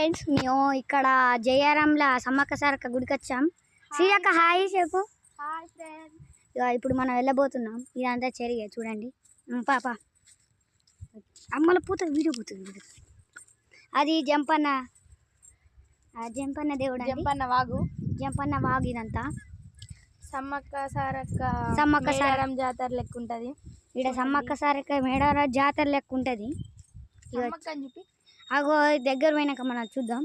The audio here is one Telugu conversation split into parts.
ఫ్రెండ్స్ మేము ఇక్కడ జయారంల సమ్మక్క సారక్క గుడికి వచ్చాం. శ్రీయక్క హాయ్ చెప్పు. Hi friends. ఇప్పుడు మనం వెళ్ళబోతున్నాం. ఇదంతా చెరిగే చూడండి. పాప అమ్మల పూత వీడియో పోతుంది. అది జంపన్న దేవుడు, జంపన్న వాగు. ఇదంతా సమ్మక్క సారక్క జాతర లెక్క ఉంటుంది. ఇక్కడ సమ్మక్క సారక్క మేడారం జాతర లెక్క ఉంటుంది. అగో దగ్గర పోయినాక మనం చూద్దాం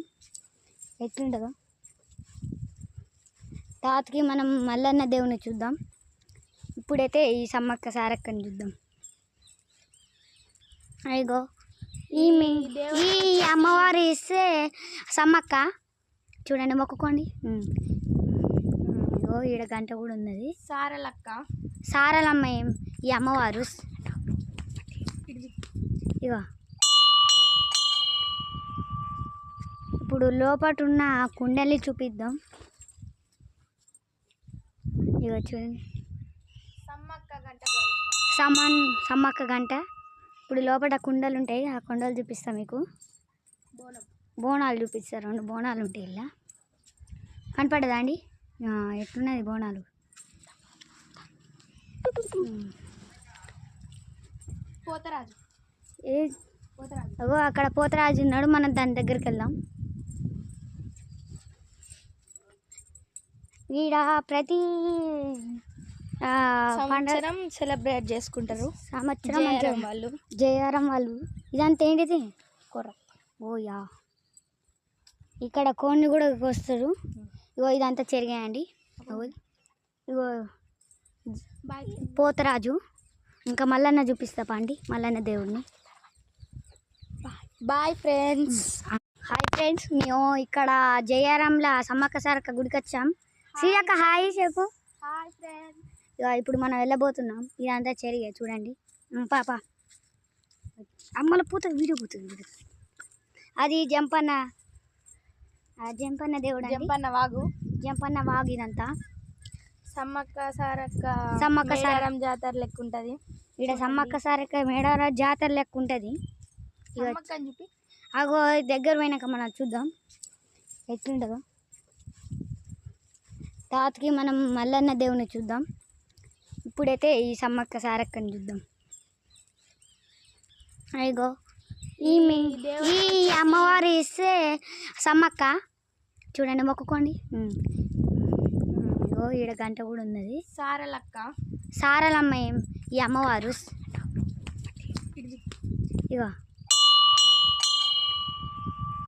ఎట్లుంటుందో. తాతకి మనం మల్లన్న దేవుని చూద్దాం. ఇప్పుడైతే ఈ సమ్మక్క సారక్కని చూద్దాం. అయ్యో ఈ అమ్మవారు ఇస్తే సమ్మక్క చూడండి, మొక్కుకోండి. ఇగో ఈడ గంట కూడా ఉన్నది. సారలమ్మ ఈ అమ్మవారు. ఇగో ఇప్పుడు లోపట ఉన్న కుండలి చూపిద్దాం. ఇగో చూడండి సమ్మక్క గంట. ఇప్పుడు లోపల కుండలు ఉంటాయి, ఆ కుండలు చూపిస్తా మీకు. బోనాలు చూపిస్తారు, 2 బోనాలు ఉంటాయి. ఇలా కనపడదా అండి? ఎట్లున్నది బోనాలు. అగో అక్కడ పోతరాజు ఉన్నాడు, మనం దాని దగ్గరికి వెళ్దాం. ఈడ ప్రతి సంవత్సరం సెలబ్రేట్ చేసుకుంటారు. జయారం వాళ్ళు. ఇదంతా ఏంటిది? ఓయా, ఇక్కడ కోడిని కూడా వస్తారు. ఇగో ఇదంతా చెరిగాయండి. ఇగో పోతరాజు. ఇంకా మల్లన్న చూపిస్తా పండి, మల్లన్న దేవుడిని. Bye friends. హాయ్ ఫ్రెండ్స్, మేము ఇక్కడ జయారంల సమ్మక్క సారక్క గుడికి వచ్చాం. శ్రీయక్క హాయ్ చెప్పు. Hi friends. ఇప్పుడు మనం వెళ్ళబోతున్నాం. ఇదంతా చెరిగే చూడండి. పాప అమ్మల పూత వీడియో పోతుంది. అది జంపన్న దేవుడు, జంపన్న వాగు. ఇదంతా సమ్మక్క సారక్క జాతర లెక్క ఉంటుంది. ఇక్కడ సమ్మక్క సారక్క మేడారం జాతర లెక్క ఉంటుంది. అగో దగ్గర పోయినాక మనం చూద్దాం ఎట్లుంటుందో. తాతకి మనం మల్లన్న దేవుని చూద్దాం. ఇప్పుడైతే ఈ సమ్మక్క సారక్కని చూద్దాం. అయ్యో ఈ అమ్మవారు ఇస్తే సమ్మక్క చూడండి, మొక్కుకోండి. ఇగో ఈడ గంట కూడా ఉన్నది. సారలమ్మ ఈ అమ్మవారు. ఇగో